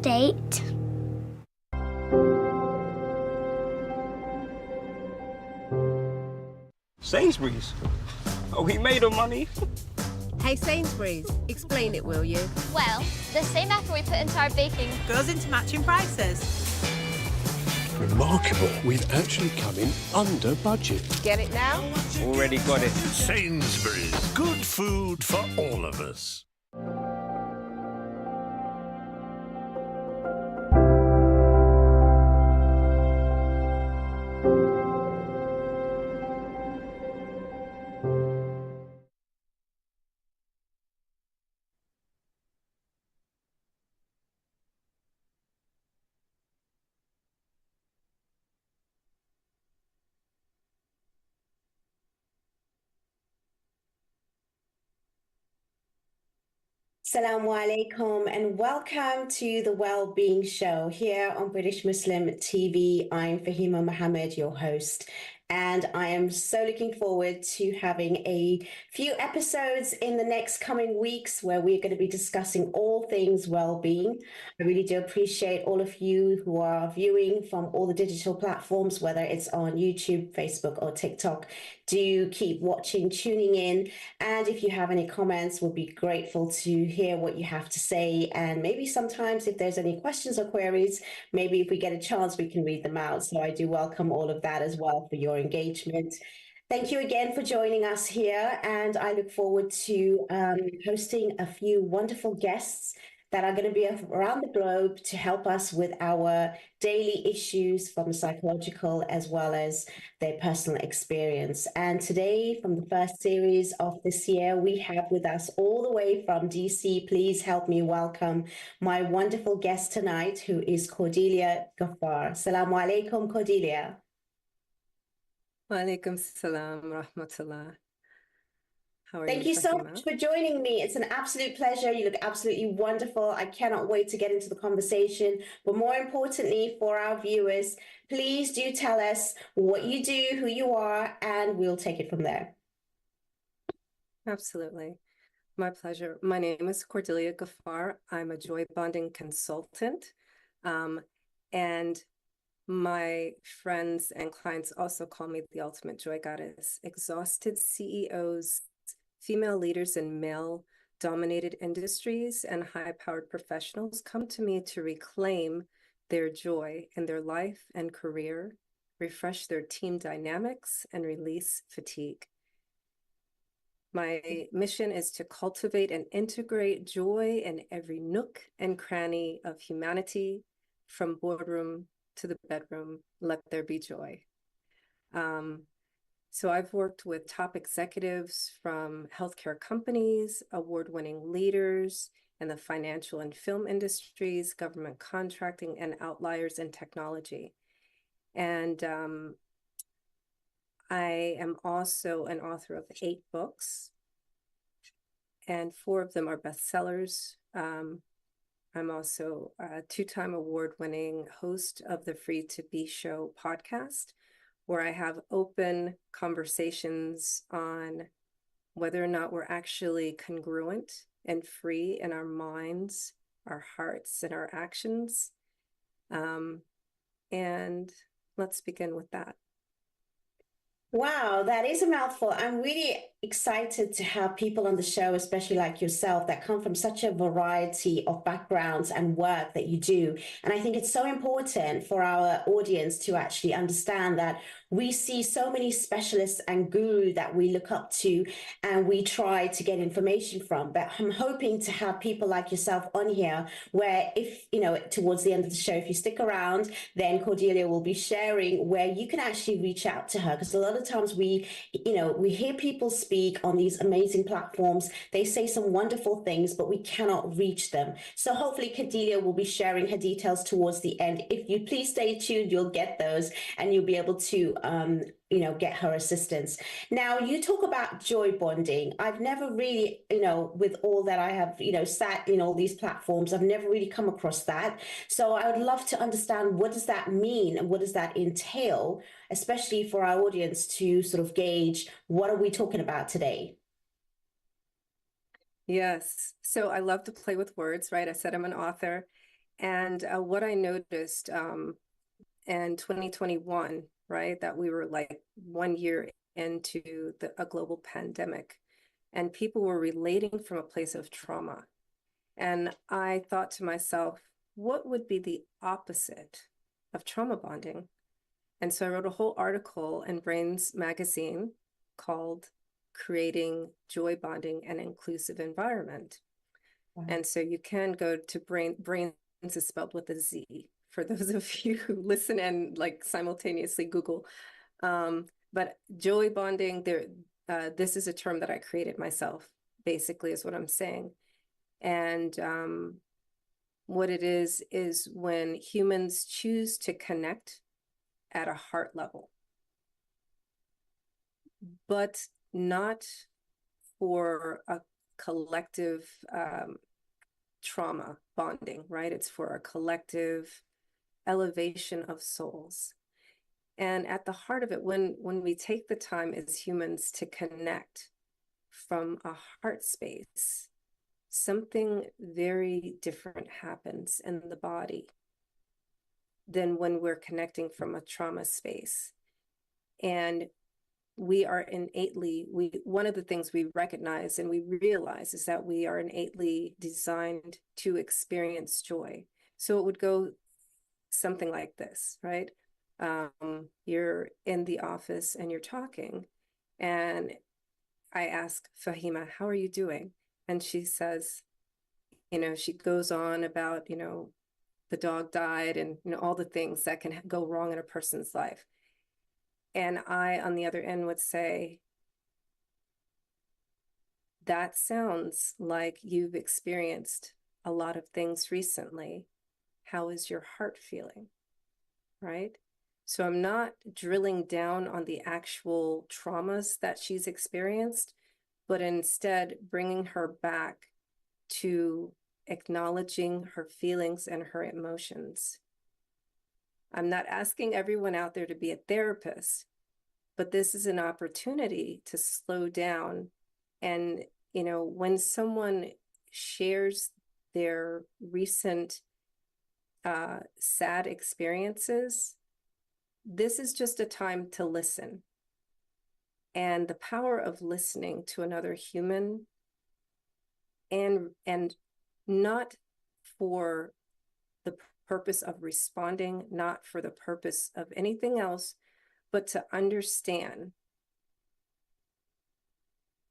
date. Sainsbury's? Are we made of money? Hey Sainsbury's, explain it, will you? Well, the same effort we put into our baking Goes into matching prices. Remarkable. We've actually come in under budget. Get it now? Already got it. Sainsbury's. Good food for all of us. Assalamu alaikum and welcome to the Wellbeing Show here on British Muslim TV. I'm Fahima Mohammed, your host, and I am so looking forward to having a few episodes in the next coming weeks where we're going to be discussing all things well-being. I really do appreciate all of you who are viewing from all the digital platforms, whether it's on YouTube, Facebook, or TikTok. Do keep watching, tuning in, and if you have any comments, we'll be grateful to hear what you have to say. And maybe sometimes if there's any questions or queries, maybe if we get a chance, we can read them out. So I do welcome all of that as well for your engagement. Thank you again for joining us here, and I look forward to hosting a few wonderful guests that are going to be around the globe to help us with our daily issues from psychological as well as their personal experience. And today, from the first series of this year, we have with us all the way from DC, please help me welcome my wonderful guest tonight, who is Cordelia Gaffar. Assalamu alaikum, Cordelia. Wa alaikum salam rahmatullah. How are Thank you, you so Fahima? much for joining me. It's an absolute pleasure. You look absolutely wonderful. I cannot wait to get into the conversation. But more importantly, for our viewers, please do tell us what you do, who you are, and we'll take it from there. Absolutely. My pleasure. My name is Cordelia Gaffar. I'm a joy bonding consultant. And my friends and clients also call me the ultimate joy goddess. Exhausted CEOs, female leaders in male-dominated industries, and high-powered professionals come to me to reclaim their joy in their life and career, refresh their team dynamics, and release fatigue. My mission is to cultivate and integrate joy in every nook and cranny of humanity, from boardroom to the bedroom. Let there be joy. So I've worked with top executives from healthcare companies, award-winning leaders in the financial and film industries, government contracting, and outliers in technology. And I am also an author of 8 books, and 4 of them are bestsellers. I'm also a 2-time award-winning host of the Free to Be Show podcast, where I have open conversations on whether or not we're actually congruent and free in our minds, our hearts, and our actions. And let's begin with that. Wow, that is a mouthful. I'm really excited to have people on the show, especially like yourself, that come from such a variety of backgrounds and work that you do. And I think it's so important for our audience to actually understand that we see so many specialists and gurus that we look up to and we try to get information from. But I'm hoping to have people like yourself on here where, if, you know, towards the end of the show, if you stick around, then Cordelia will be sharing where you can actually reach out to her. Because a lot of times we hear people speak on these amazing platforms. They say some wonderful things, but we cannot reach them. So hopefully Cordelia will be sharing her details towards the end. If you please stay tuned, you'll get those and you'll be able to get her assistance. Now, you talk about joy bonding. I've never really, with all that I have, sat in all these platforms, I've never really come across that. So I would love to understand, what does that mean and what does that entail, especially for our audience to sort of gauge what are we talking about today? Yes. So I love to play with words, right? I said I'm an author. And what I noticed in 2021, right, that we were like 1 year into a global pandemic, and people were relating from a place of trauma. And I thought to myself, what would be the opposite of trauma bonding? And so I wrote a whole article in Brains magazine called Creating Joy Bonding and Inclusive Environment. Wow. And so you can go to Brains is spelled with a Z for those of you who listen and like simultaneously Google. But joy bonding, this is a term that I created myself, basically, is what I'm saying. And what it is when humans choose to connect at a heart level, but not for a collective trauma bonding, right? It's for a collective elevation of souls. And at the heart of it, when we take the time as humans to connect from a heart space, something very different happens in the body than when we're connecting from a trauma space. And we are innately, one of the things we recognize and we realize is that we are innately designed to experience joy. So it would go something like this, right? You're in the office and you're talking, and I ask Fahima, how are you doing? And she says, she goes on about, the dog died and, all the things that can go wrong in a person's life. And I, on the other end, would say, that sounds like you've experienced a lot of things recently. How is your heart feeling? Right? So I'm not drilling down on the actual traumas that she's experienced, but instead bringing her back to acknowledging her feelings and her emotions. I'm not asking everyone out there to be a therapist, but this is an opportunity to slow down. And, when someone shares their recent sad experiences, this is just a time to listen. And the power of listening to another human, and not for the purpose of responding, not for the purpose of anything else, but to understand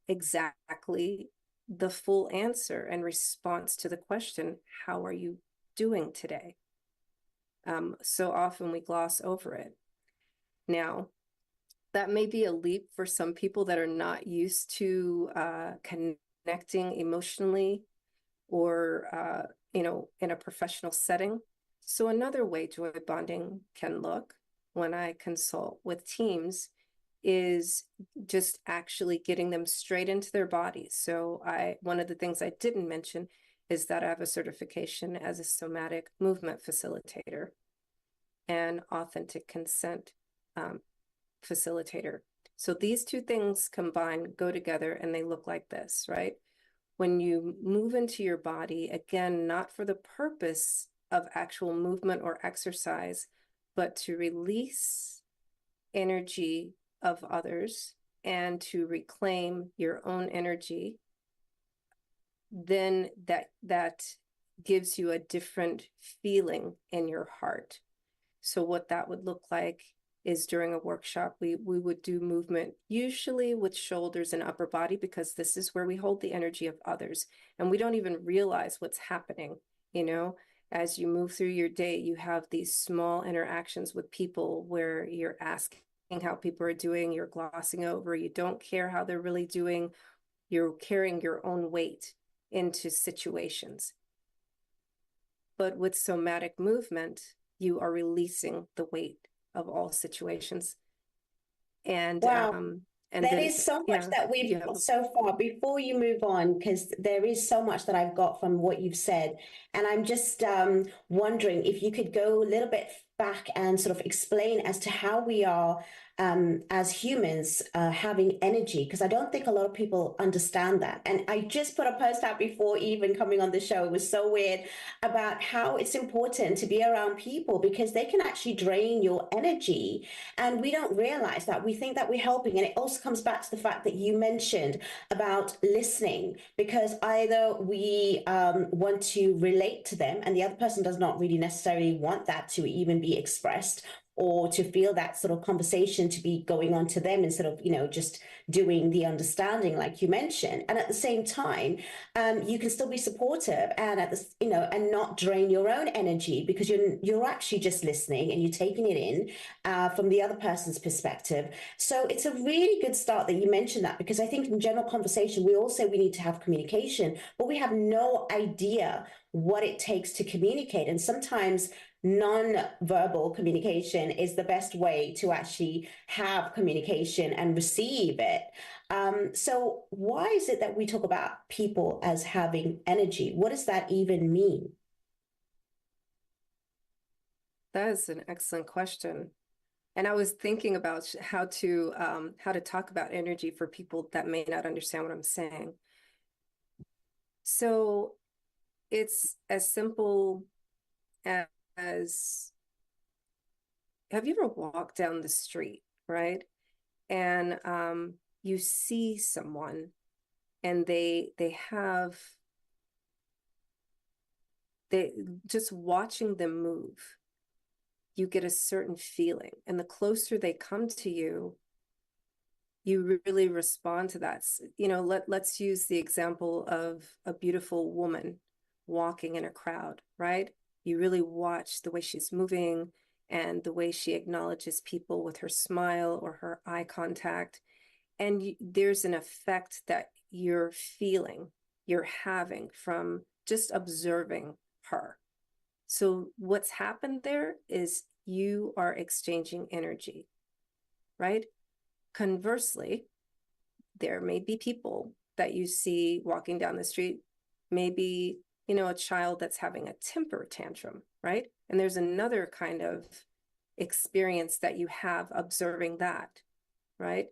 exactly the full answer and response to the question, how are you doing today? So often we gloss over it. Now, that may be a leap for some people that are not used to connecting emotionally or, in a professional setting. So another way joy bonding can look when I consult with teams is just actually getting them straight into their bodies. So one of the things I didn't mention is that I have a certification as a somatic movement facilitator and authentic consent facilitator. So these two things combined go together and they look like this, right? When you move into your body, again, not for the purpose of actual movement or exercise, but to release energy of others and to reclaim your own energy, then that gives you a different feeling in your heart. So what that would look like is during a workshop, we would do movement, usually with shoulders and upper body, because this is where we hold the energy of others. And we don't even realize what's happening, as you move through your day, you have these small interactions with people where you're asking how people are doing, you're glossing over, you don't care how they're really doing, you're carrying your own weight into situations. But with somatic movement, you are releasing the weight of all situations. And wow. And there is so much that we've got so far. Before you move on, because there is so much that I've got from what you've said, and I'm just wondering if you could go a little bit back and sort of explain as to how we are as humans having energy, because I don't think a lot of people understand that. And I just put a post out before even coming on the show. It was so weird about how it's important to be around people because they can actually drain your energy. And we don't realize that. We think that we're helping. And it also comes back to the fact that you mentioned about listening, because either we want to relate to them and the other person does not really necessarily want that to even be expressed, or to feel that sort of conversation to be going on to them instead of, just doing the understanding like you mentioned. And at the same time, you can still be supportive and and not drain your own energy, because you're actually just listening and you're taking it in from the other person's perspective. So it's a really good start that you mentioned that, because I think in general conversation, we all say we need to have communication, but we have no idea what it takes to communicate. And sometimes non-verbal communication is the best way to actually have communication and receive it. So why is it that we talk about people as having energy? What does that even mean? That is an excellent question. And I was thinking about how to talk about energy for people that may not understand what I'm saying. So it's as simple as, have you ever walked down the street, right? And you see someone and they just watching them move, you get a certain feeling. And the closer they come to you, you really respond to that. Let's use the example of a beautiful woman walking in a crowd, right? You really watch the way she's moving and the way she acknowledges people with her smile or her eye contact. And there's an effect that you're feeling, you're having from just observing her. So what's happened there is you are exchanging energy, right? Conversely, there may be people that you see walking down the street, maybe a child that's having a temper tantrum, right? And there's another kind of experience that you have observing that, right?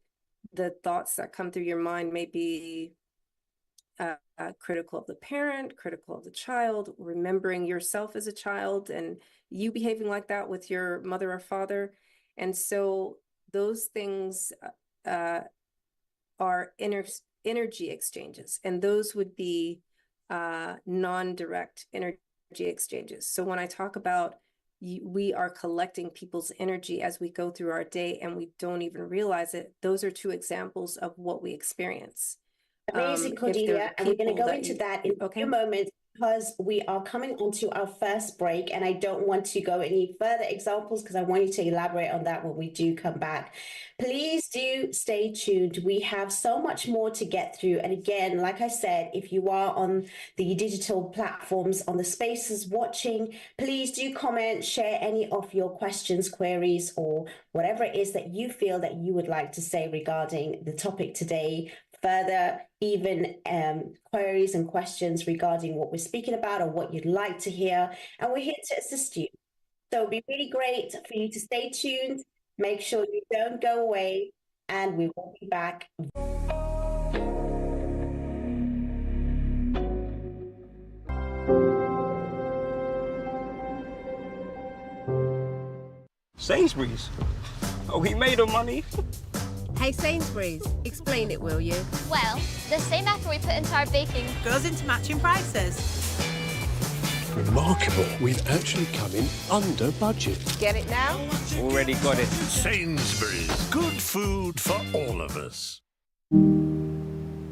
The thoughts that come through your mind may be critical of the parent, critical of the child, remembering yourself as a child and you behaving like that with your mother or father. And so those things are energy exchanges, and those would be non-direct energy exchanges. So when I talk about we are collecting people's energy as we go through our day and we don't even realize it, those are two examples of what we experience. Amazing, Cordelia. And we're going to go into that in a few moments, because we are coming onto our first break, and I don't want to go any further examples because I want you to elaborate on that when we do come back. Please do stay tuned. We have so much more to get through. And again, like I said, if you are on the digital platforms, on the spaces watching, please do comment, share any of your questions, queries, or whatever it is that you feel that you would like to say regarding the topic today. Further, even queries and questions regarding what we're speaking about or what you'd like to hear. And we're here to assist you. So it'd be really great for you to stay tuned. Make sure you don't go away, and we will be back. Sainsbury's? Are we made of money? Hey Sainsbury's, explain it, will you? Well, the same effort we put into our baking goes into matching prices. Remarkable. We've actually come in under budget. Get it now? Already got it. Sainsbury's. Good food for all of us.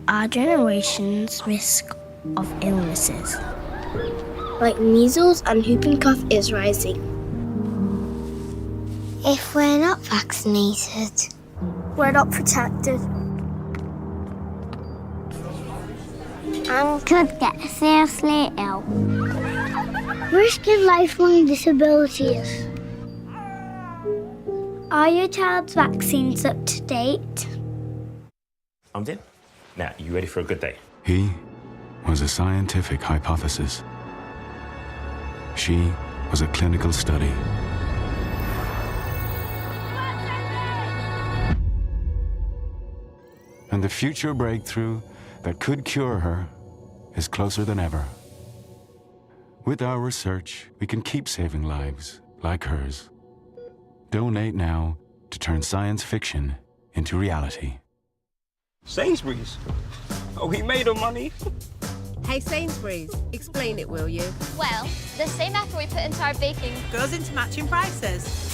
Our generation's risk of illnesses, like measles and whooping cough, is rising. If we're not vaccinated, we're not protected, and could get seriously ill, risking lifelong disabilities. Are your child's vaccines up to date? I'm in. Now, you ready for a good day? He was a scientific hypothesis. She was a clinical study. And the future breakthrough that could cure her is closer than ever. With our research, we can keep saving lives like hers. Donate now to turn science fiction into reality. Sainsbury's? Are we made of money? Hey Sainsbury's, explain it, will you? Well, the same effort we put into our baking Goes into matching prices.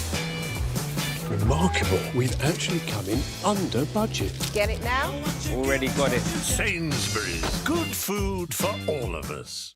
Remarkable. We've actually come in under budget. Get it now? Already got it. Sainsbury's. Good food for all of us.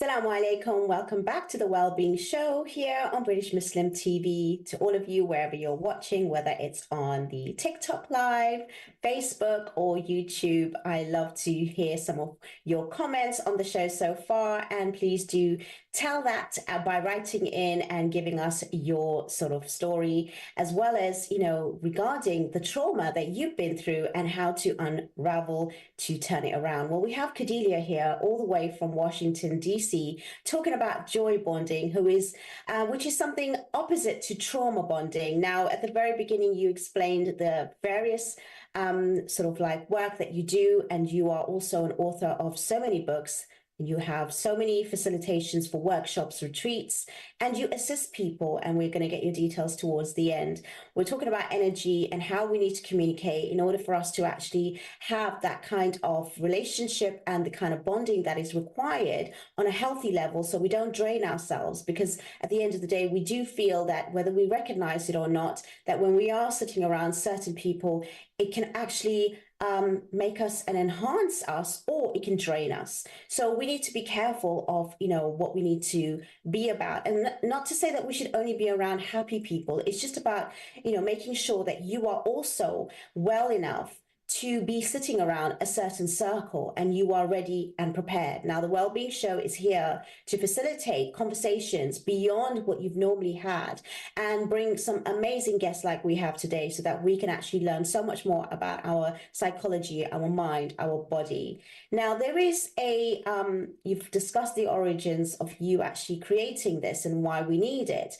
Assalamu alaikum. Welcome back to the Wellbeing Show here on British Muslim TV. To all of you, wherever you're watching, whether it's on the TikTok Live, Facebook, or YouTube, I love to hear some of your comments on the show so far. And please do tell that by writing in and giving us your sort of story, as well as, regarding the trauma that you've been through and how to unravel to turn it around. Well, we have Cordelia here all the way from Washington, D.C., talking about joy bonding, which is something opposite to trauma bonding. Now, at the very beginning, you explained the various sort of like work that you do, and you are also an author of so many books. You have so many facilitations for workshops, retreats, and you assist people. And we're going to get your details towards the end. We're talking about energy and how we need to communicate in order for us to actually have that kind of relationship and the kind of bonding that is required on a healthy level, so we don't drain ourselves. Because at the end of the day, we do feel that whether we recognize it or not, that when we are sitting around certain people, it can actually make us and enhance us, or it can drain us. So we need to be careful of, what we need to be about. And not to say that we should only be around happy people. It's just about, making sure that you are also well enough to be sitting around a certain circle and you are ready and prepared. Now, the Wellbeing Show is here to facilitate conversations beyond what you've normally had and bring some amazing guests like we have today, so that we can actually learn so much more about our psychology, our mind, our body. Now, there is you've discussed the origins of you actually creating this and why we need it.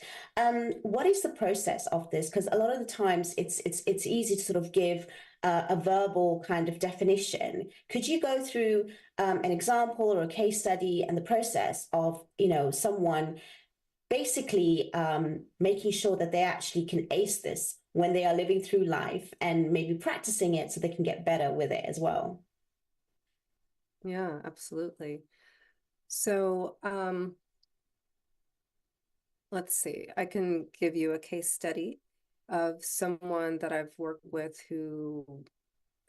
What is the process of this? Because a lot of the times it's easy to sort of give a verbal kind of definition. Could you go through an example or a case study and the process of, someone basically making sure that they actually can ace this when they are living through life, and maybe practicing it so they can get better with it as well? Yeah, absolutely. So let's see, I can give you a case study of someone that I've worked with who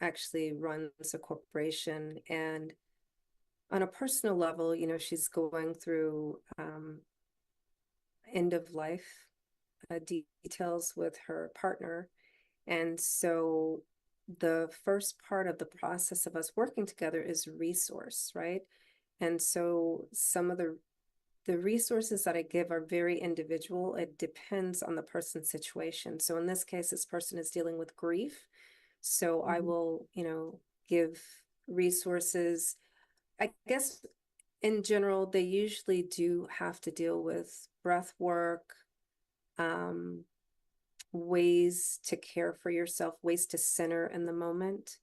actually runs a corporation, and on a personal level, she's going through end of life details with her partner. And so the first part of the process of us working together is resource, right? And so some of the resources that I give are very individual. It depends on the person's situation. So in this case, this person is dealing with grief. So I will, give resources. I guess in general, they usually do have to deal with breath work, ways to care for yourself, ways to center in the moment.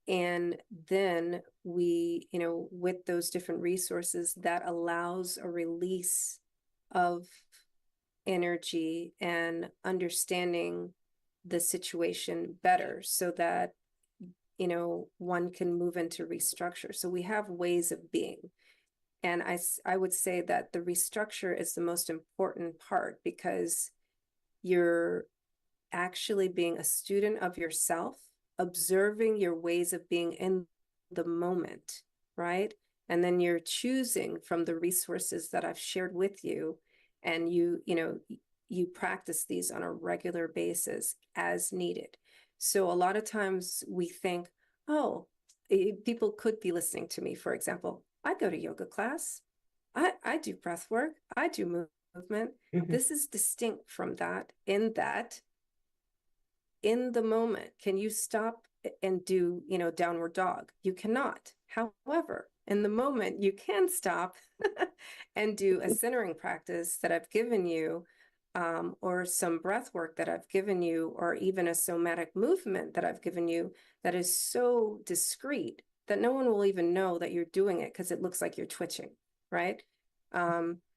And then we, with those different resources, that allows a release of energy and understanding the situation better, so that, one can move into restructure. So we have ways of being. And I would say that the restructure is the most important part, because you're actually being a student of yourself, observing your ways of being in the moment, right? And then you're choosing from the resources that I've shared with you, and you practice these on a regular basis as needed. So a lot of times we think, people could be listening to me, for example, I go to yoga class. I do breath work. I do movement. This is distinct from that in the moment, can you stop and do, downward dog? You cannot. However, in the moment, you can stop and do a centering practice that I've given you, or some breath work that I've given you, or even a somatic movement that I've given you that is so discreet that no one will even know that you're doing it because it looks like you're twitching, right?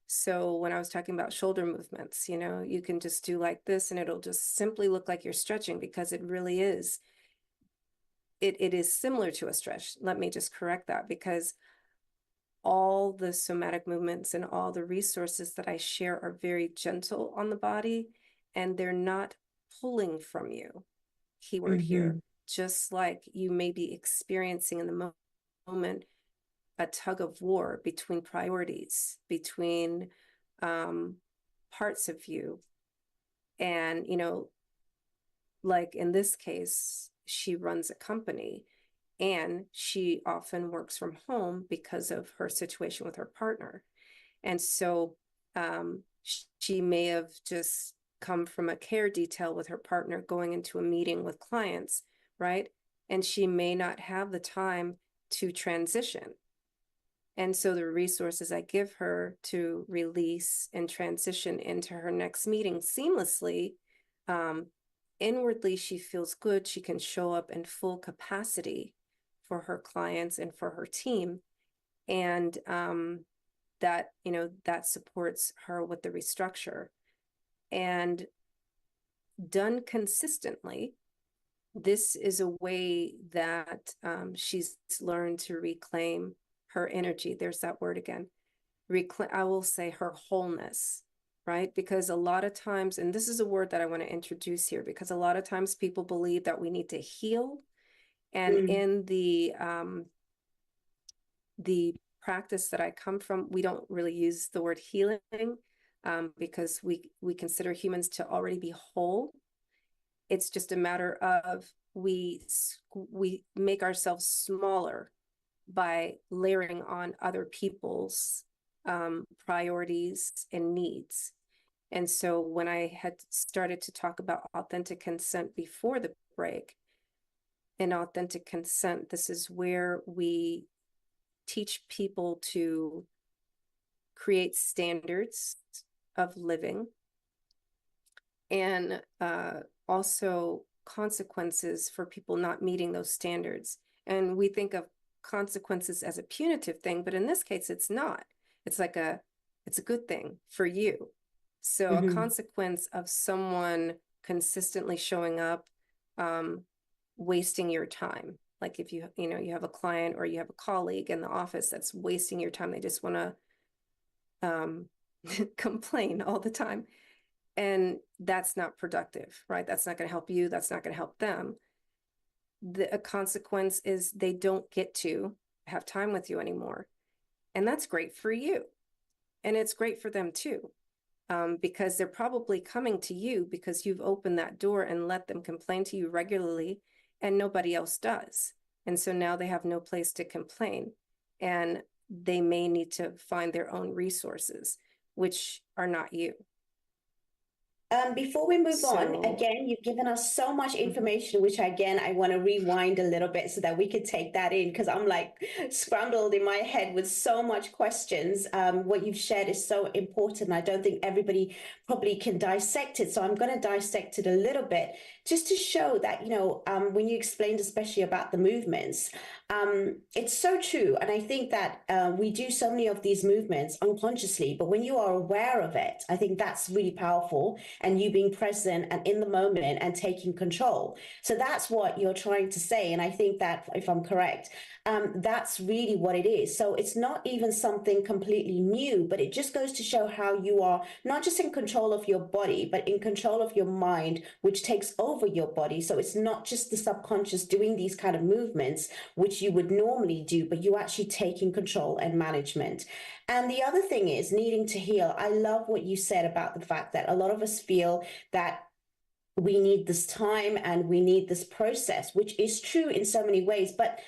So when I was talking about shoulder movements, you can just do like this and it'll just simply look like you're stretching, because it really is. It is similar to a stretch. Let me just correct that, because all the somatic movements and all the resources that I share are very gentle on the body, and they're not pulling from you. Keyword here, just like you may be experiencing in the moment a tug of war between priorities, between parts of you. And, like in this case, she runs a company and she often works from home because of her situation with her partner. And so she may have just come from a care detail with her partner going into a meeting with clients, right? And she may not have the time to transition. And so the resources I give her to release and transition into her next meeting seamlessly, inwardly, she feels good. She can show up in full capacity for her clients and for her team. And that supports her with the restructure. And done consistently, this is a way that she's learned to reclaim her energy. There's that word again. I will say her wholeness, right? Because a lot of times, and this is a word that I want to introduce here, because a lot of times people believe that we need to heal. And in the practice that I come from, we don't really use the word healing, because we consider humans to already be whole. It's just a matter of we make ourselves smaller by layering on other people's priorities and needs. And so when I had started to talk about authentic consent before the break, in authentic consent, this is where we teach people to create standards of living, and also consequences for people not meeting those standards. And we think of consequences as a punitive thing, but in this case, it's not. It's like it's a good thing for you. So a consequence of someone consistently showing up, wasting your time. Like if you have a client or you have a colleague in the office that's wasting your time, they just want to complain all the time. And that's not productive, right? That's not going to help you. That's not going to help them. A consequence is they don't get to have time with you anymore. And that's great for you. And it's great for them too, because they're probably coming to you because you've opened that door and let them complain to you regularly, and nobody else does. And so now they have no place to complain, and they may need to find their own resources, which are not you. Before we move on, again, you've given us so much information, which again, I want to rewind a little bit so that we could take that in, because I'm like scrambled in my head with so much questions. What you've shared is so important. I don't think everybody probably can dissect it. So I'm going to dissect it a little bit just to show that, when you explained especially about the movements, it's so true. And I think that we do so many of these movements unconsciously, but when you are aware of it, I think that's really powerful. And you being present and in the moment and taking control. So that's what you're trying to say. And I think that, if I'm correct, that's really what it is. So it's not even something completely new, but it just goes to show how you are not just in control of your body, but in control of your mind, which takes over your body. So it's not just the subconscious doing these kind of movements, which you would normally do, but you actually taking control and management. And the other thing is needing to heal. I love what you said about the fact that a lot of us feel that we need this time and we need this process, which is true in so many ways. But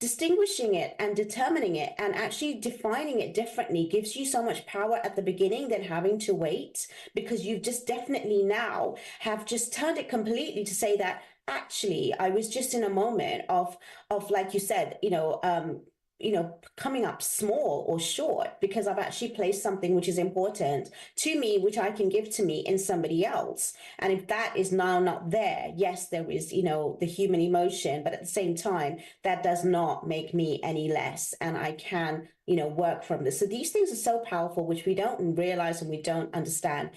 distinguishing it and determining it and actually defining it differently gives you so much power at the beginning than having to wait, because you've just definitely now have just turned it completely to say that actually I was just in a moment of like you said, coming up small or short because I've actually placed something which is important to me, which I can give to me in somebody else. And if that is now not there, yes, there is, the human emotion, but at the same time, that does not make me any less. And I can, work from this. So these things are so powerful, which we don't realize and we don't understand.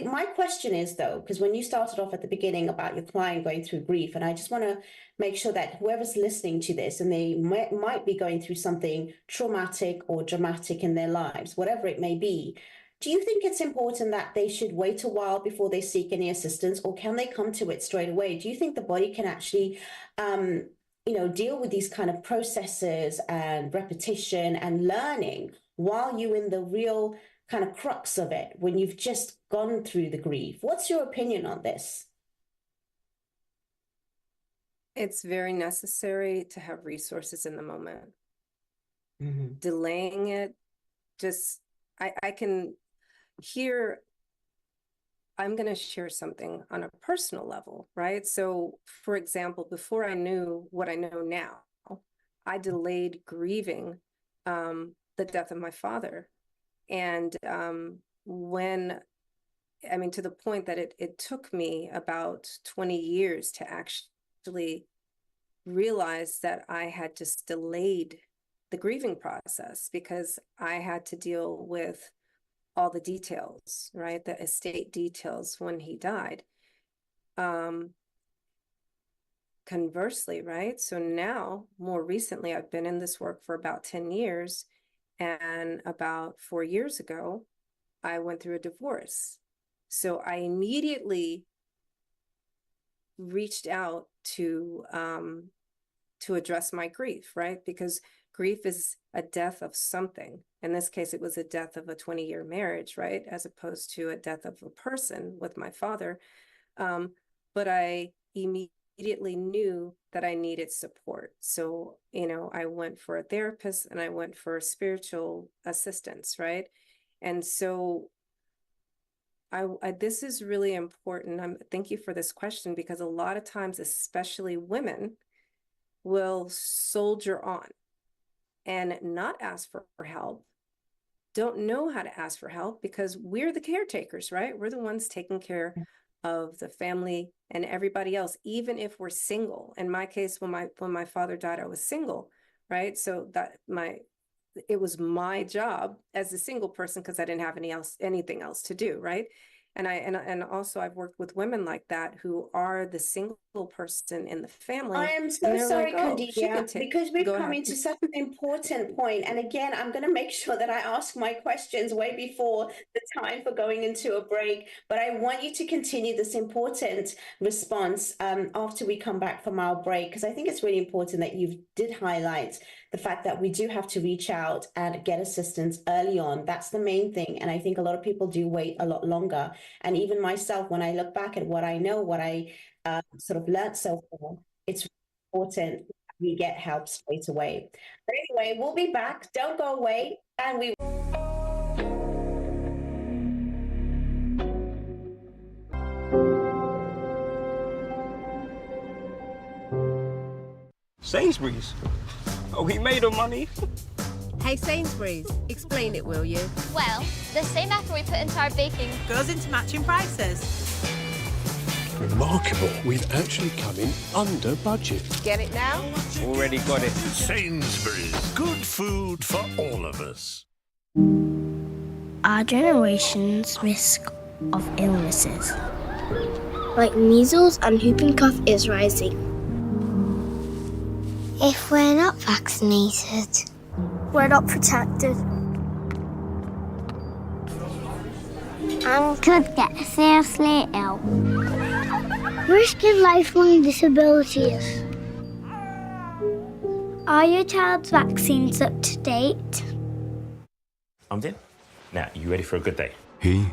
My question is though, because when you started off at the beginning about your client going through grief, and I just want to make sure that whoever's listening to this and they might be going through something traumatic or dramatic in their lives, whatever it may be, do you think it's important that they should wait a while before they seek any assistance, or can they come to it straight away? Do you think the body can actually deal with these kind of processes and repetition and learning while you're in the real kind of crux of it, when you've just gone through the grief? What's your opinion on this? It's very necessary to have resources in the moment. Mm-hmm. Delaying it, I can hear, I'm going to share something on a personal level, right? So, for example, before I knew what I know now, I delayed grieving the death of my father. And to the point that it took me about 20 years to actually realize that I had just delayed the grieving process because I had to deal with all the details, right? The estate details when he died. Conversely, right? So now, more recently, I've been in this work for about 10 years. And about 4 years ago, I went through a divorce. So I immediately reached out to address my grief, right? Because grief is a death of something. In this case, it was a death of a 20-year marriage, right? As opposed to a death of a person with my father. But I immediately knew that I needed support. So, I went for a therapist and I went for spiritual assistance, right? And so this is really important. Thank you for this question, because a lot of times, especially women, will soldier on and not ask for help, don't know how to ask for help because we're the caretakers, right? We're the ones taking care of the family and everybody else, even if we're single. In my case, when my father died, I was single, right? So it was my job as a single person because I didn't have anything else to do, right? And also I've worked with women like that who are the single person in the family. I am so sorry, like, Cordelia, because we've come into such an important point. And again, I'm going to make sure that I ask my questions way before the time for going into a break. But I want you to continue this important response after we come back from our break, because I think it's really important that you did highlight the fact that we do have to reach out and get assistance early on. That's the main thing. And I think a lot of people do wait a lot longer. And even myself, when I look back at what I know, what I sort of learned so far, it's important that we get help straight away. But anyway, we'll be back. Don't go away. And we Sainsbury's. We made of money. Hey Sainsbury's, explain it, will you? Well, the same effort we put into our baking Goes into matching prices. Remarkable. We've actually come in under budget. Get it now? Already got it. Sainsbury's. Good food for all of us. Our generation's risk of illnesses, like measles and whooping cough, is rising. If we're not vaccinated, we're not protected. And could get seriously ill. Risking lifelong disabilities. Are your child's vaccines up to date? I'm in. Now, you ready for a good day? He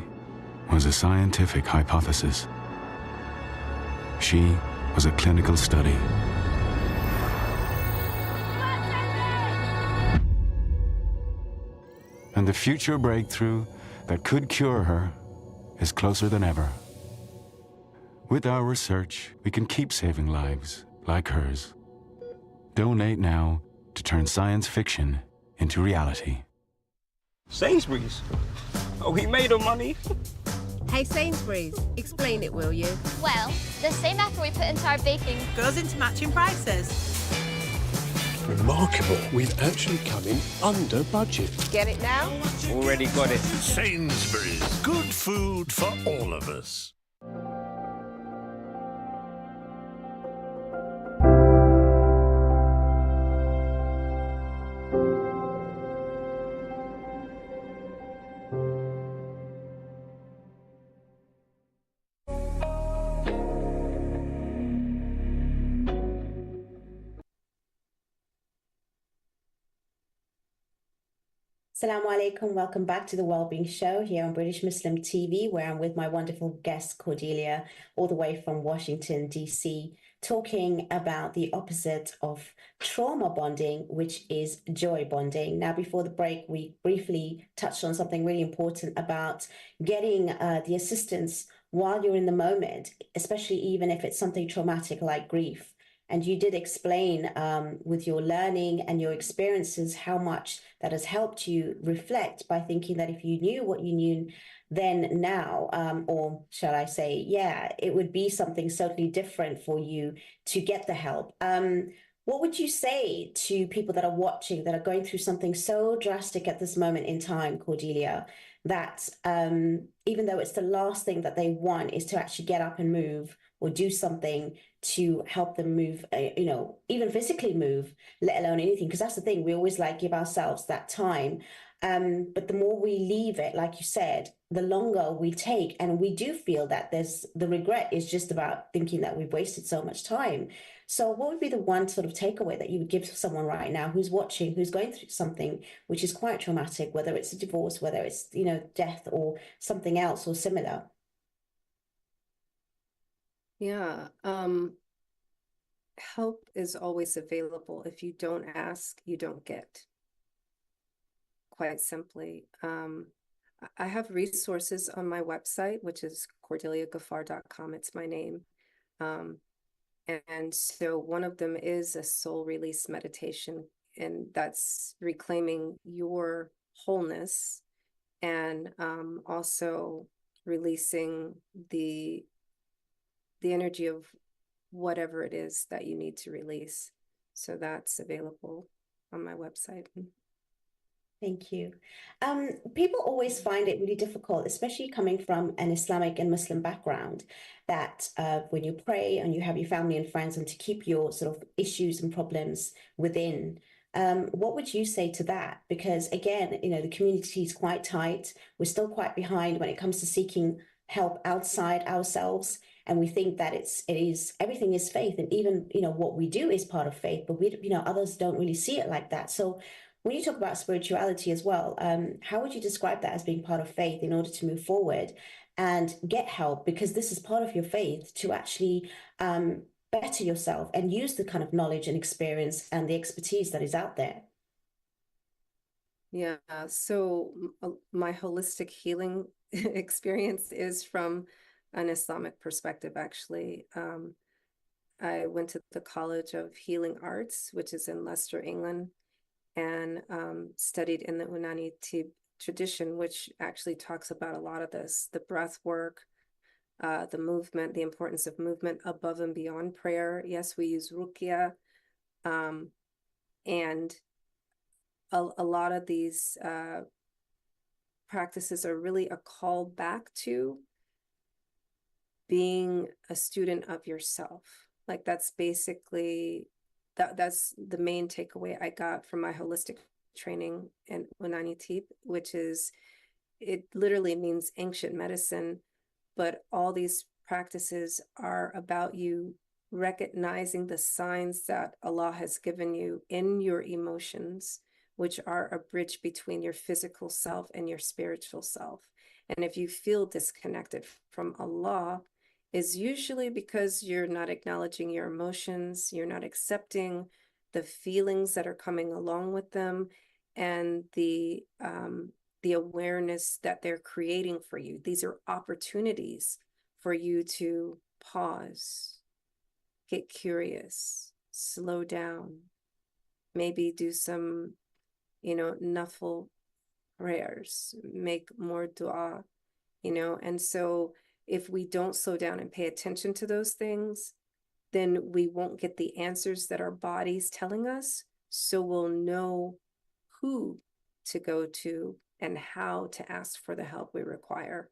was a scientific hypothesis. She was a clinical study. And the future breakthrough that could cure her is closer than ever. With our research, we can keep saving lives like hers. Donate now to turn science fiction into reality. Sainsbury's? Are we made of money? Hey Sainsbury's, explain it, will you? Well, the same effort we put into our baking Goes into matching prices. Remarkable. We've actually come in under budget. Get it now? Already got it. Sainsbury's. Good food for all of us. Assalamu alaikum. Welcome back to the Wellbeing Show here on British Muslim TV, where I'm with my wonderful guest, Cordelia, all the way from Washington, D.C., talking about the opposite of trauma bonding, which is joy bonding. Now, before the break, we briefly touched on something really important about getting the assistance while you're in the moment, especially even if it's something traumatic like grief. And you did explain with your learning and your experiences how much that has helped you reflect by thinking that if you knew what you knew then now, or shall I say, yeah, it would be something totally different for you to get the help. What would you say to people that are watching that are going through something so drastic at this moment in time, Cordelia, that even though it's the last thing that they want is to actually get up and move or do something to help them move, even physically move, let alone anything? Because that's the thing, we always like give ourselves that time. But the more we leave it, like you said, the longer we take. And we do feel that the regret is just about thinking that we've wasted so much time. So what would be the one sort of takeaway that you would give to someone right now who's watching, who's going through something which is quite traumatic, whether it's a divorce, whether it's, death or something else or similar? Yeah, help is always available. If you don't ask, you don't get. Quite simply. I have resources on my website, which is cordeliagaffar.com. It's my name. And so one of them is a soul release meditation, and that's reclaiming your wholeness and also releasing the energy of whatever it is that you need to release. So that's available on my website. Thank you. People always find it really difficult, especially coming from an Islamic and Muslim background, that when you pray and you have your family and friends and to keep your sort of issues and problems within, what would you say to that? Because again, the community is quite tight. We're still quite behind when it comes to seeking help outside ourselves. And we think that everything is faith. And even, what we do is part of faith, but others don't really see it like that. So when you talk about spirituality as well, how would you describe that as being part of faith in order to move forward and get help? Because this is part of your faith to actually better yourself and use the kind of knowledge and experience and the expertise that is out there. Yeah, so my holistic healing experience is from an Islamic perspective, actually. I went to the College of Healing Arts, which is in Leicester, England, and studied in the Unani tradition, which actually talks about a lot of this, the breath work, the movement, the importance of movement above and beyond prayer. Yes, we use ruqya, and a lot of these practices are really a call back to being a student of yourself. Like that's basically, that's the main takeaway I got from my holistic training in Unani Teep, which is, it literally means ancient medicine, but all these practices are about you recognizing the signs that Allah has given you in your emotions, which are a bridge between your physical self and your spiritual self. And if you feel disconnected from Allah, is usually because you're not acknowledging your emotions, you're not accepting the feelings that are coming along with them, and the the awareness that they're creating for you. These are opportunities for you to pause, get curious, slow down, maybe do some, nafil prayers, make more dua, and so if we don't slow down and pay attention to those things, then we won't get the answers that our body's telling us. So we'll know who to go to and how to ask for the help we require.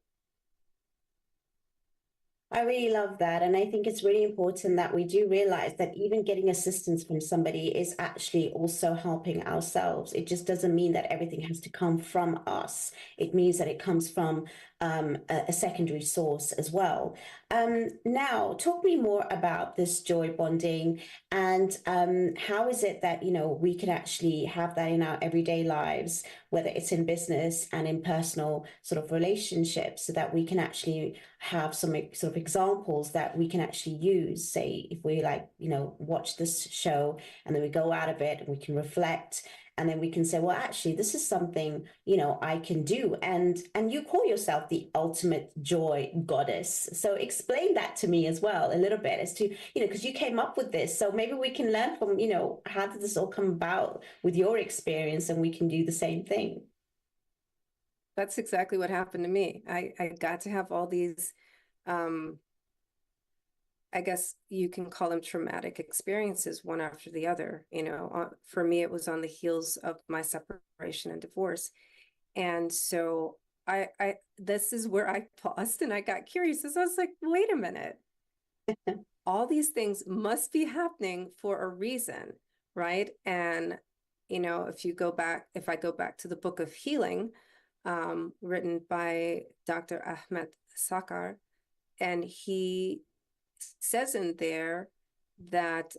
I really love that. And I think it's really important that we do realize that even getting assistance from somebody is actually also helping ourselves. It just doesn't mean that everything has to come from us. It means that it comes from a secondary source as well. Now, talk me more about this joy bonding and how is it that, we can actually have that in our everyday lives, whether it's in business and in personal sort of relationships, so that we can actually have some sort of examples that we can actually use. Say, if we watch this show and then we go out of it and we can reflect, and then we can say, well, actually, this is something, I can do. And you call yourself the ultimate joy goddess. So explain that to me as well, a little bit, as to, because you came up with this. So maybe we can learn from, how did this all come about with your experience, and we can do the same thing. That's exactly what happened to me. I got to have all these, I guess you can call them traumatic experiences, one after the other. For me, it was on the heels of my separation and divorce. And so this is where I paused and I got curious. So I was like, wait a minute. All these things must be happening for a reason, right? And, if I go back to the Book of Healing, written by Dr. Ahmed Sakar, and he says in there that,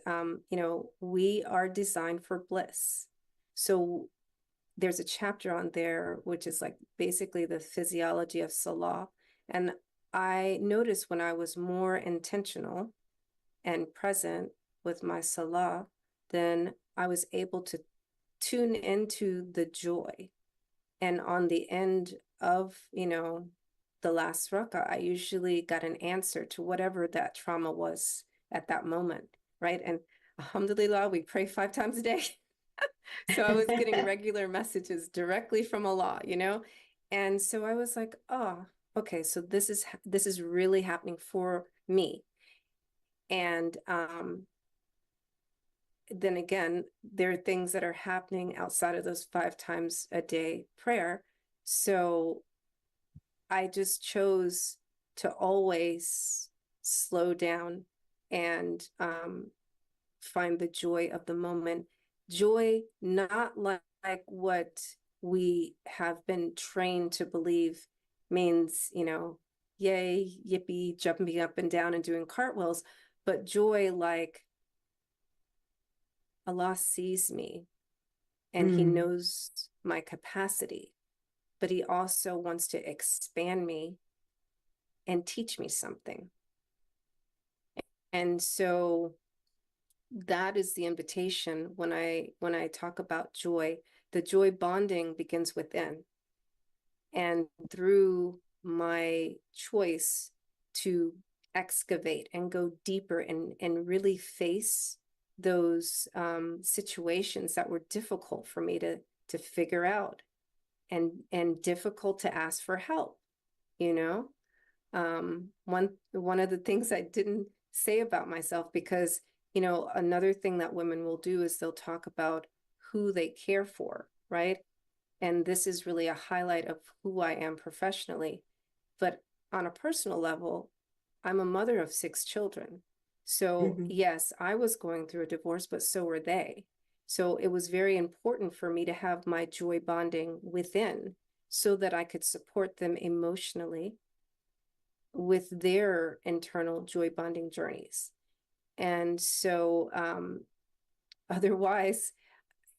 we are designed for bliss. So there's a chapter on there, which is like basically the physiology of Salah. And I noticed when I was more intentional and present with my Salah, then I was able to tune into the joy. And on the end of, the last rak'ah, I usually got an answer to whatever that trauma was at that moment, right? And alhamdulillah, we pray 5 times a day. So I was getting regular messages directly from Allah, And so I was like, oh, okay, so this is really happening for me. And then again, there are things that are happening outside of those 5 times a day prayer. So I just chose to always slow down and find the joy of the moment. Joy, not like what we have been trained to believe means, yay, yippee, jumping up and down and doing cartwheels, but joy like Allah sees me and He knows my capacity, but He also wants to expand me and teach me something. And so that is the invitation when I talk about joy. The joy bonding begins within. And through my choice to excavate and go deeper and really face those situations that were difficult for me to figure out and difficult to ask for help, one of the things I didn't say about myself, because another thing that women will do is they'll talk about who they care for, right? And this is really a highlight of who I am professionally. But on a personal level, I'm a mother of 6 children. So yes, I was going through a divorce, but so were they. So it was very important for me to have my joy bonding within so that I could support them emotionally with their internal joy bonding journeys. And so otherwise,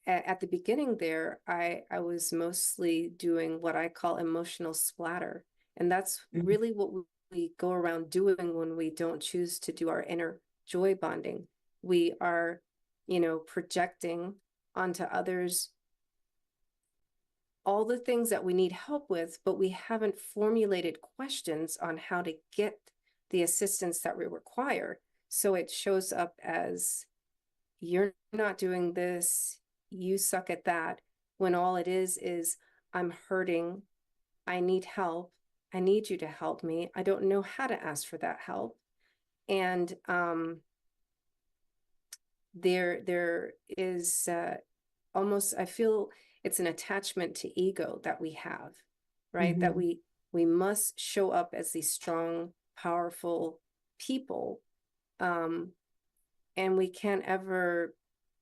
at the beginning there, I was mostly doing what I call emotional splatter. And that's really what we go around doing when we don't choose to do our inner joy bonding. We are, projecting onto others all the things that we need help with, but we haven't formulated questions on how to get the assistance that we require. So it shows up as, you're not doing this, you suck at that, when all it is I'm hurting, I need help, I need you to help me, I don't know how to ask for that help. And there is almost, I feel it's an attachment to ego that we have, right? Mm-hmm. That we must show up as these strong, powerful people, and we can't ever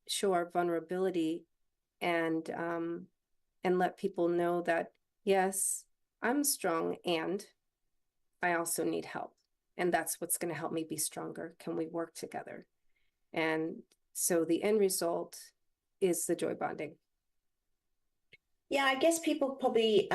show our vulnerability and let people know that, yes, I'm strong and I also need help. And that's what's going to help me be stronger. Can we work together? And so the end result is the joy bonding. Yeah, I guess people probably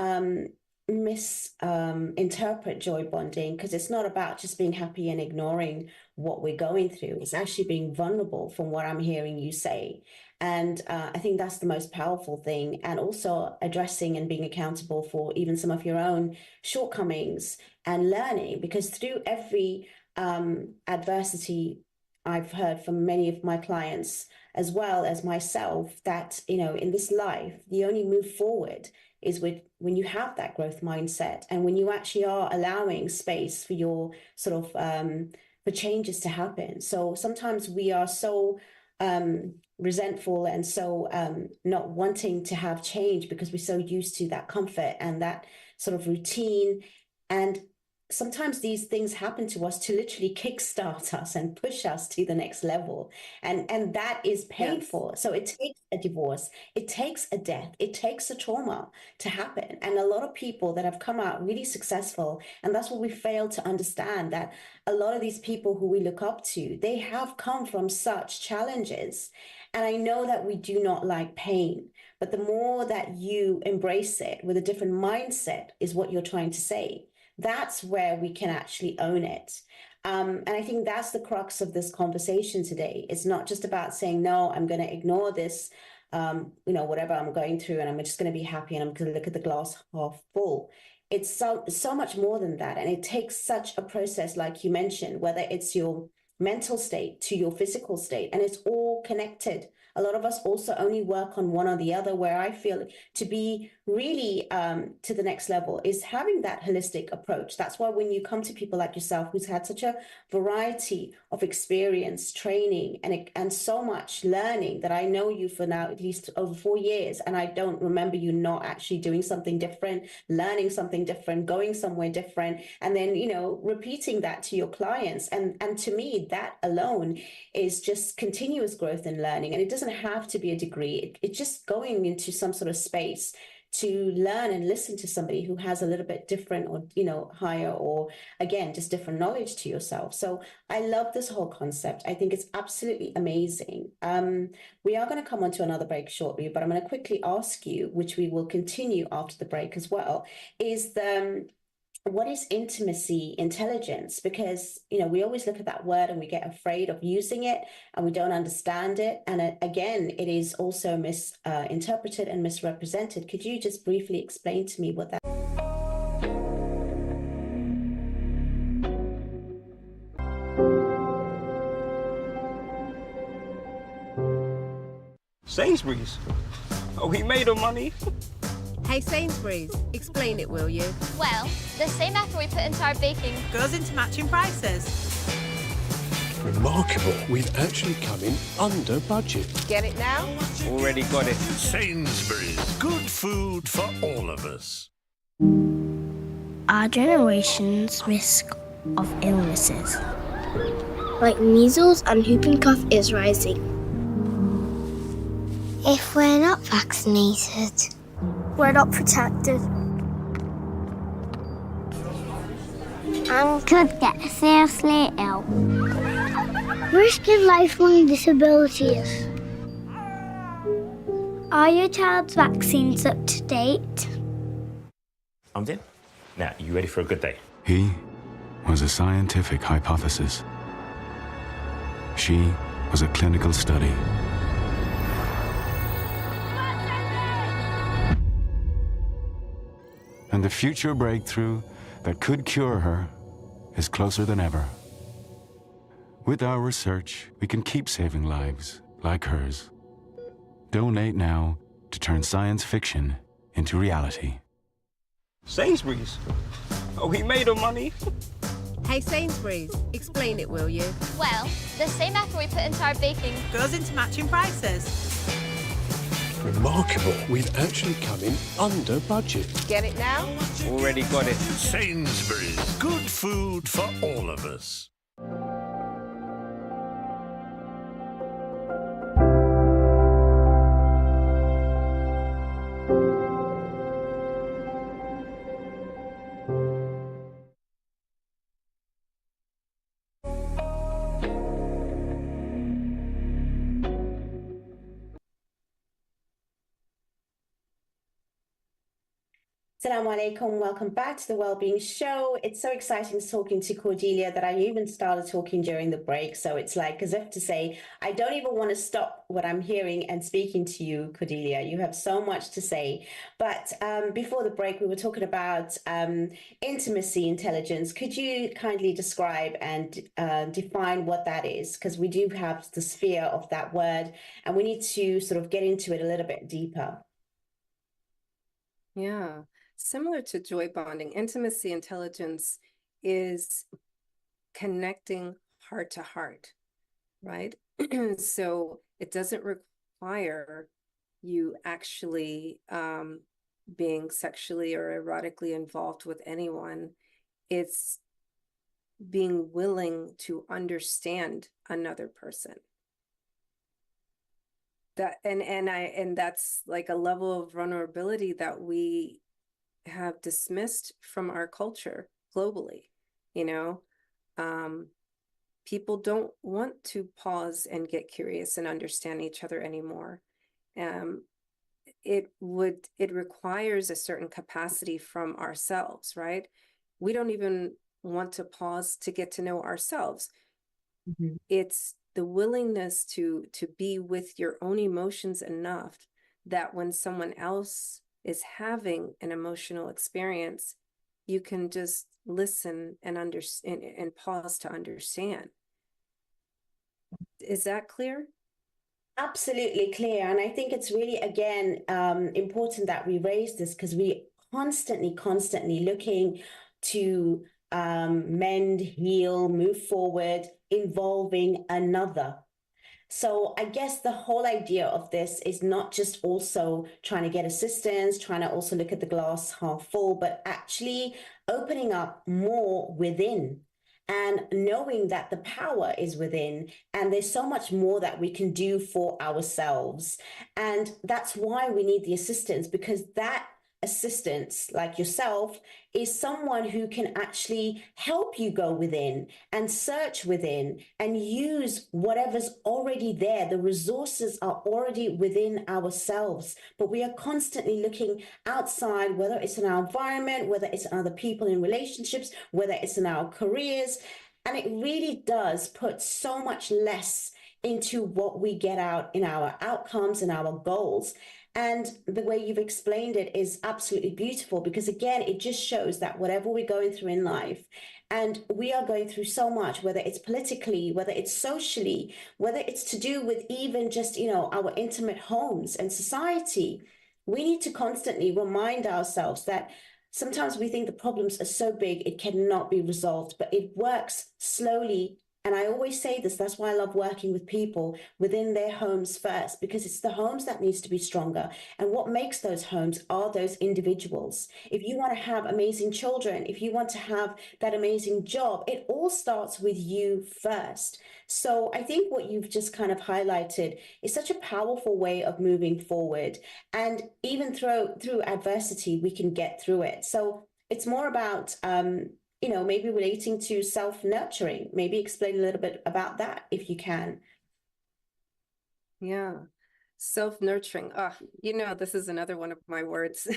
misinterpret joy bonding, because it's not about just being happy and ignoring what we're going through. It's actually being vulnerable, from what I'm hearing you say. And I think that's the most powerful thing. And also addressing and being accountable for even some of your own shortcomings and learning, because through every adversity, I've heard from many of my clients as well as myself that, you know, in this life, the only move forward is when you have that growth mindset, and when you actually are allowing space for your sort of for changes to happen. So sometimes we are so resentful and so not wanting to have change because we're so used to that comfort and that sort of routine. And sometimes these things happen to us to literally kickstart us and push us to the next level. And that is painful. Yes. So it takes a divorce, it takes a death, it takes a trauma to happen. And a lot of people that have come out really successful, and that's what we fail to understand, that a lot of these people who we look up to, they have come from such challenges. And I know that we do not like pain, but the more that you embrace it with a different mindset is what you're trying to say. That's where we can actually own it. And I think that's the crux of this conversation today. It's not just about saying, no, I'm going to ignore this, whatever I'm going through, and I'm just going to be happy and I'm going to look at the glass half full. It's so much more than that. And it takes such a process, like you mentioned, whether it's your mental state to your physical state, and it's all connected. A lot of us also only work on one or the other, where I feel to be really to the next level is having that holistic approach. That's why when you come to people like yourself, who's had such a variety of experience, training, and so much learning, that I know you for now at least over 4 years, and I don't remember you not actually doing something different, learning something different, going somewhere different, and then, repeating that to your clients. And to me, that alone is just continuous growth and learning. And it doesn't have to be a degree. It's just going into some sort of space to learn and listen to somebody who has a little bit different, or, higher, or again, just different knowledge to yourself. So I love this whole concept. I think it's absolutely amazing. We are going to come on to another break shortly, but I'm going to quickly ask you, which we will continue after the break as well, is what is intimacy intelligence? Because, we always look at that word and we get afraid of using it and we don't understand it. And again, it is also misinterpreted and misrepresented. Could you just briefly explain to me what that Sainsbury's? Are we made of money? Hey Sainsbury's, explain it, will you? Well, the same effort we put into our baking goes into matching prices. Remarkable. We've actually come in under budget. Get it now? Already got it. Sainsbury's. Good food for all of us. Our generation's risk of illnesses, like measles and whooping cough, is rising. If we're not vaccinated, we're not protected, and could get seriously ill. Risk of lifelong disabilities. Are your child's vaccines up to date? I'm in. Now, you ready for a good day? He was a scientific hypothesis. She was a clinical study. And the future breakthrough that could cure her is closer than ever. With our research, we can keep saving lives like hers. Donate now to turn science fiction into reality. Sainsbury's? Are we made of money? Hey Sainsbury's, explain it, will you? Well, the same effort we put into our baking Goes into matching prices. Remarkable. We've actually come in under budget. Get it now? Already got it. Sainsbury's. Good food for all of us. Assalamu alaikum, welcome back to the Wellbeing Show. It's so exciting talking to Cordelia that I even started talking during the break. So it's like as if to say, I don't even want to stop what I'm hearing and speaking to you, Cordelia. You have so much to say. But before the break, we were talking about intimacy intelligence. Could you kindly describe and define what that is? Because we do have the sphere of that word and we need to sort of get into it a little bit deeper. Yeah. Similar to joy bonding, intimacy intelligence is connecting heart to heart, right? So it doesn't require you actually being sexually or erotically involved with anyone. It's being willing to understand another person. That and that's like a level of vulnerability that we have dismissed from our culture globally. You know, people don't want to pause and get curious and understand each other anymore. It requires a certain capacity from ourselves, right? We don't even want to pause to get to know ourselves. Mm-hmm. It's the willingness to be with your own emotions enough that when someone else is having an emotional experience, you can just listen and understand and pause to understand. Is that clear? Absolutely clear. And I think it's really, again, important that we raise this because we constantly looking to mend, heal, move forward, involving another. So I guess the whole idea of this is not just also trying to get assistance, trying to also look at the glass half full, but actually opening up more within and knowing that the power is within and there's so much more that we can do for ourselves. And that's why we need the assistance, because that assistance, like yourself, is someone who can actually help you go within and search within and use whatever's already there. The resources are already within ourselves, but we are constantly looking outside, whether it's in our environment, whether it's in other people in relationships, whether it's in our careers. And it really does put so much less into what we get out in our outcomes and our goals. And the way you've explained it is absolutely beautiful, because again, it just shows that whatever we're going through in life, and we are going through so much, whether it's politically, whether it's socially, whether it's to do with even just, you know, our intimate homes and society, we need to constantly remind ourselves that sometimes we think the problems are so big, it cannot be resolved, but it works slowly. And I always say this, that's why I love working with people within their homes first, because it's the homes that needs to be stronger. And what makes those homes are those individuals. If you want to have amazing children, if you want to have that amazing job, it all starts with you first. So I think what you've just kind of highlighted is such a powerful way of moving forward. And even through adversity, we can get through it. So it's more about, you know, maybe relating to self-nurturing. Maybe explain a little bit about that if you can. Yeah, self-nurturing. You know, this is another one of my words.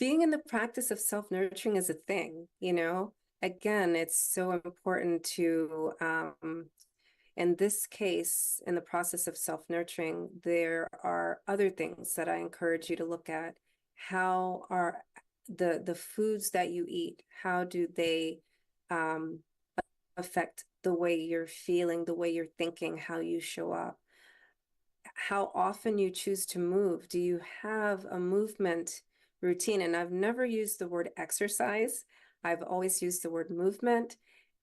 Being in the practice of self-nurturing is a thing, you know. Again, it's so important to, In this case, in the process of self-nurturing, there are other things that I encourage you to look at. How are the foods that you eat, how do they affect the way you're feeling, the way you're thinking, how you show up? How often you choose to move? Do you have a movement routine? And I've never used the word exercise. I've always used the word movement.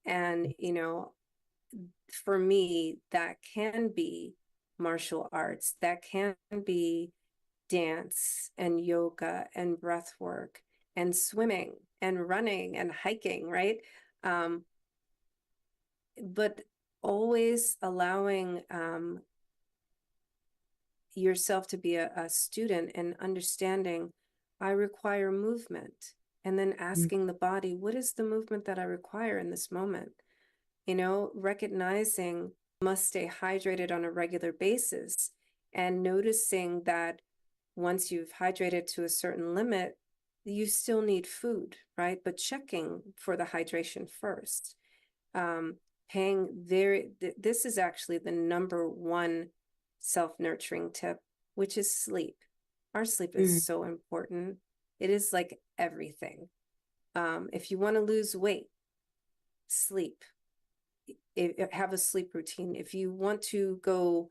And, you know, for me, that can be martial arts, that can be dance and yoga and breath work and swimming and running and hiking, right? But always allowing yourself to be a student and understanding, I require movement, and then asking the body, what is the movement that I require in this moment? You know, recognizing must stay hydrated on a regular basis, and noticing that once you've hydrated to a certain limit, you still need food, right? But checking for the hydration first. This is actually the number one self-nurturing tip, which is sleep. Our sleep is so important. It is like everything. If you want to lose weight, sleep. Have a sleep routine. If you want to go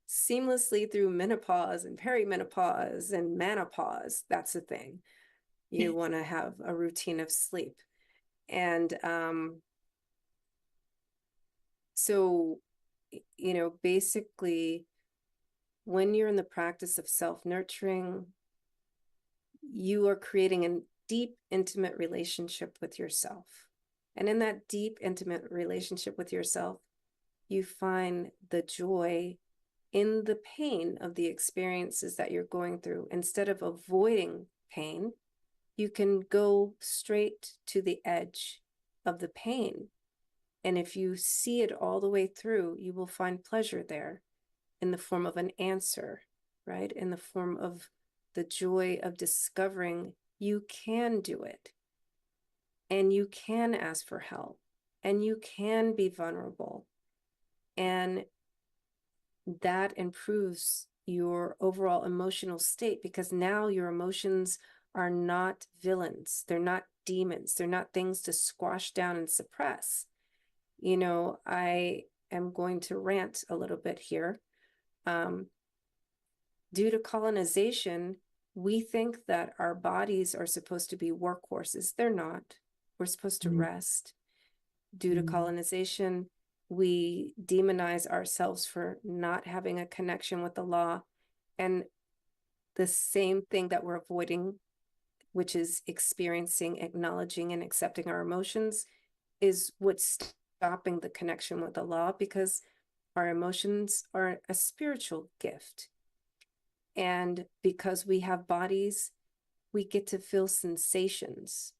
seamlessly through menopause and perimenopause and menopause, that's the thing. You want to have a routine of sleep. And so, you know, basically, when you're in the practice of self-nurturing, you are creating a deep, intimate relationship with yourself. And in that deep, intimate relationship with yourself, you find the joy in the pain of the experiences that you're going through. Instead of avoiding pain, you can go straight to the edge of the pain. And if you see it all the way through, you will find pleasure there in the form of an answer, right? In the form of the joy of discovering you can do it. And you can ask for help. And you can be vulnerable. And that improves your overall emotional state, because now your emotions are not villains. They're not demons. They're not things to squash down and suppress. You know, I am going to rant a little bit here. Due to colonization, we think that our bodies are supposed to be workhorses. They're not. We're supposed to rest. Due to colonization, we demonize ourselves for not having a connection with the law. And the same thing that we're avoiding, which is experiencing, acknowledging, and accepting our emotions, is what's stopping the connection with the law, because our emotions are a spiritual gift. And because we have bodies, we get to feel sensations.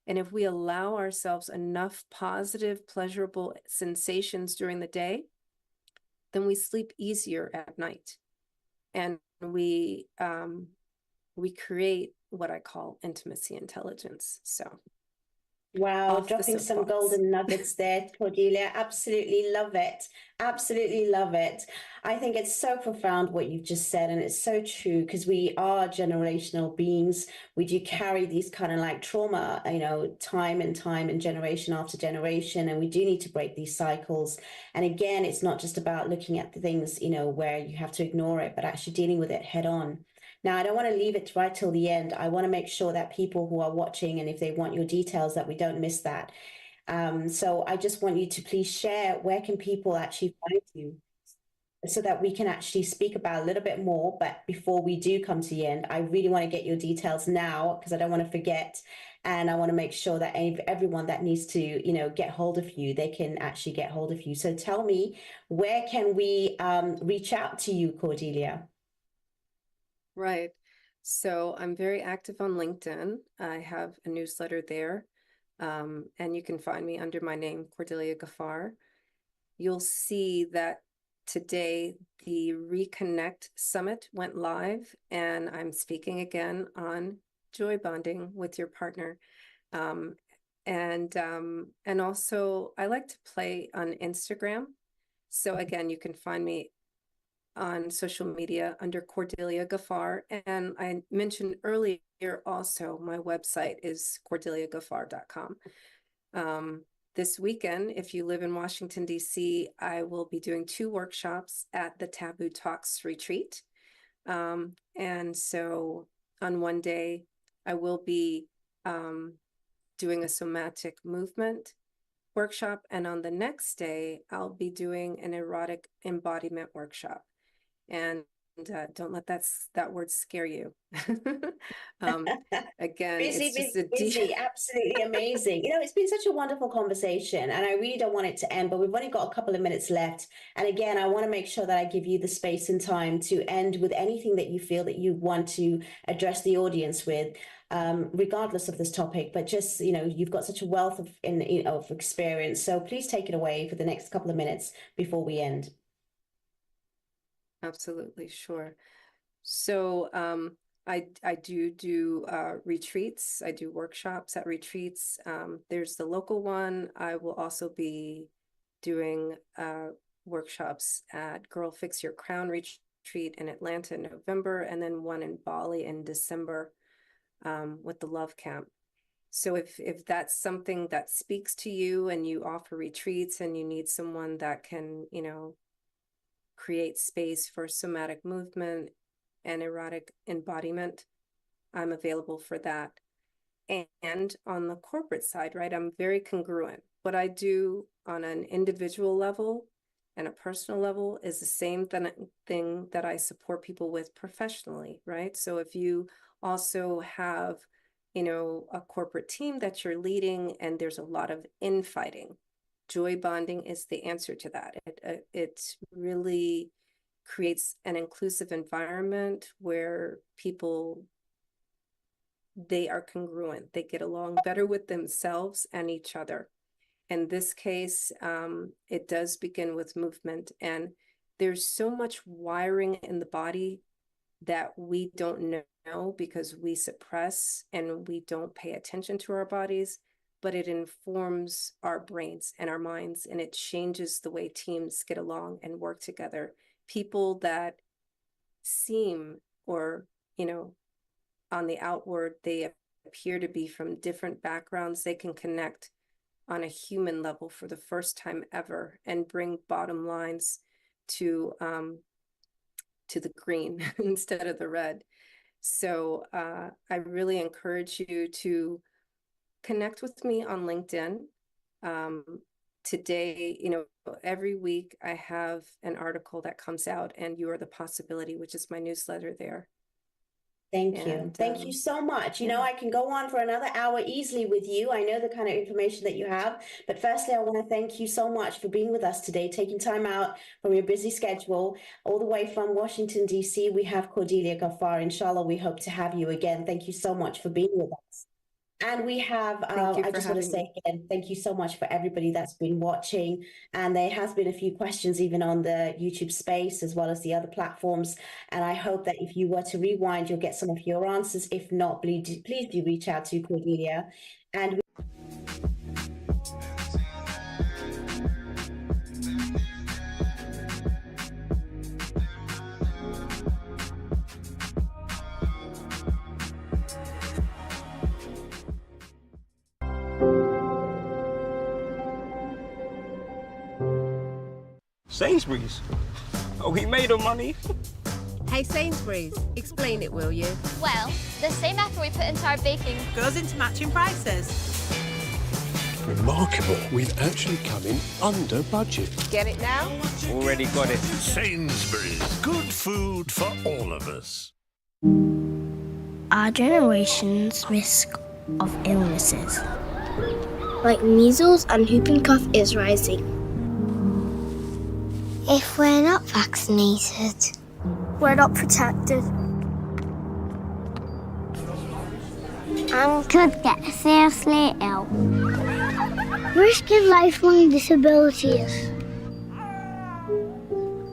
And if we allow ourselves enough positive, pleasurable sensations during the day, then we sleep easier at night. And we create what I call intimacy intelligence. So wow, dropping some golden nuggets there, Cordelia. Absolutely love it. Absolutely love it. I think it's so profound what you've just said, and it's so true, because we are generational beings. We do carry these kind of like trauma, you know, time and generation after generation, and we do need to break these cycles. And again, it's not just about looking at the things, you know, where you have to ignore it, but actually dealing with it head on. Now, I don't want to leave it right till the end. I want to make sure that people who are watching, and if they want your details, that we don't miss that. So I just want you to please share, where can people actually find you, so that we can actually speak about a little bit more. But before we do come to the end, I really want to get your details now, because I don't want to forget. And I want to make sure that everyone that needs to, you know, get hold of you, they can actually get hold of you. So tell me, where can we reach out to you, Cordelia? Right. So I'm very active on LinkedIn. I have a newsletter there. And you can find me under my name, Cordelia Gaffar. You'll see that today the Reconnect Summit went live, and I'm speaking again on joy bonding with your partner. And also I like to play on Instagram. So again, you can find me on social media under Cordelia Gaffar. And I mentioned earlier also, my website is cordeliagaffar.com. This weekend, if you live in Washington, D.C., I will be doing 2 workshops at the Taboo Talks retreat. And so on one day, I will be doing a somatic movement workshop. And on the next day, I'll be doing an erotic embodiment workshop. And don't let that word scare you. Again, busy, absolutely amazing. You know, it's been such a wonderful conversation, and I really don't want it to end, but we've only got a couple of minutes left. And again, I want to make sure that I give you the space and time to end with anything that you feel that you want to address the audience with, regardless of this topic. But just, you know, you've got such a wealth of experience, so please take it away for the next couple of minutes before we end. Absolutely, sure. So I do retreats. I do workshops at retreats. There's the local one. I will also be doing workshops at Girl Fix Your Crown retreat in Atlanta in November, and then one in Bali in December with the Love Camp. So if that's something that speaks to you and you offer retreats and you need someone that can, you know, create space for somatic movement and erotic embodiment, I'm available for that. And on the corporate side, right, I'm very congruent. What I do on an individual level and a personal level is the same thing that I support people with professionally, right? So if you also have, you know, a corporate team that you're leading and there's a lot of infighting, joy bonding is the answer to that. It really creates an inclusive environment where people, they are congruent. They get along better with themselves and each other. In this case, it does begin with movement. And there's so much wiring in the body that we don't know because we suppress and we don't pay attention to our bodies. But it informs our brains and our minds, and it changes the way teams get along and work together. People that seem, or, you know, on the outward, they appear to be from different backgrounds, they can connect on a human level for the first time ever and bring bottom lines to the green instead of the red. So I really encourage you to connect with me on LinkedIn. Today, you know, every week I have an article that comes out, and You Are the Possibility, which is my newsletter there. Thank you. Thank you so much. You know, I can go on for another hour easily with you. I know the kind of information that you have, but firstly, I want to thank you so much for being with us today, taking time out from your busy schedule, all the way from Washington, D.C. We have Cordelia Gaffar. Inshallah, we hope to have you again. Thank you so much for being with us. And we have, I just want to say again, thank you so much for everybody that's been watching. And there has been a few questions even on the YouTube space as well as the other platforms. And I hope that if you were to rewind, you'll get some of your answers. If not, please do reach out to Cordelia. And Sainsbury's. Oh, we made our money. Hey Sainsbury's, explain it, will you? Well, the same effort we put into our baking Goes into matching prices. Remarkable. We've actually come in under budget. Get it now? Already got it. Sainsbury's. Good food for all of us. Our generation's risk of illnesses, like measles and whooping cough, is rising. If we're not vaccinated, we're not protected. And could get seriously ill, risking lifelong disabilities.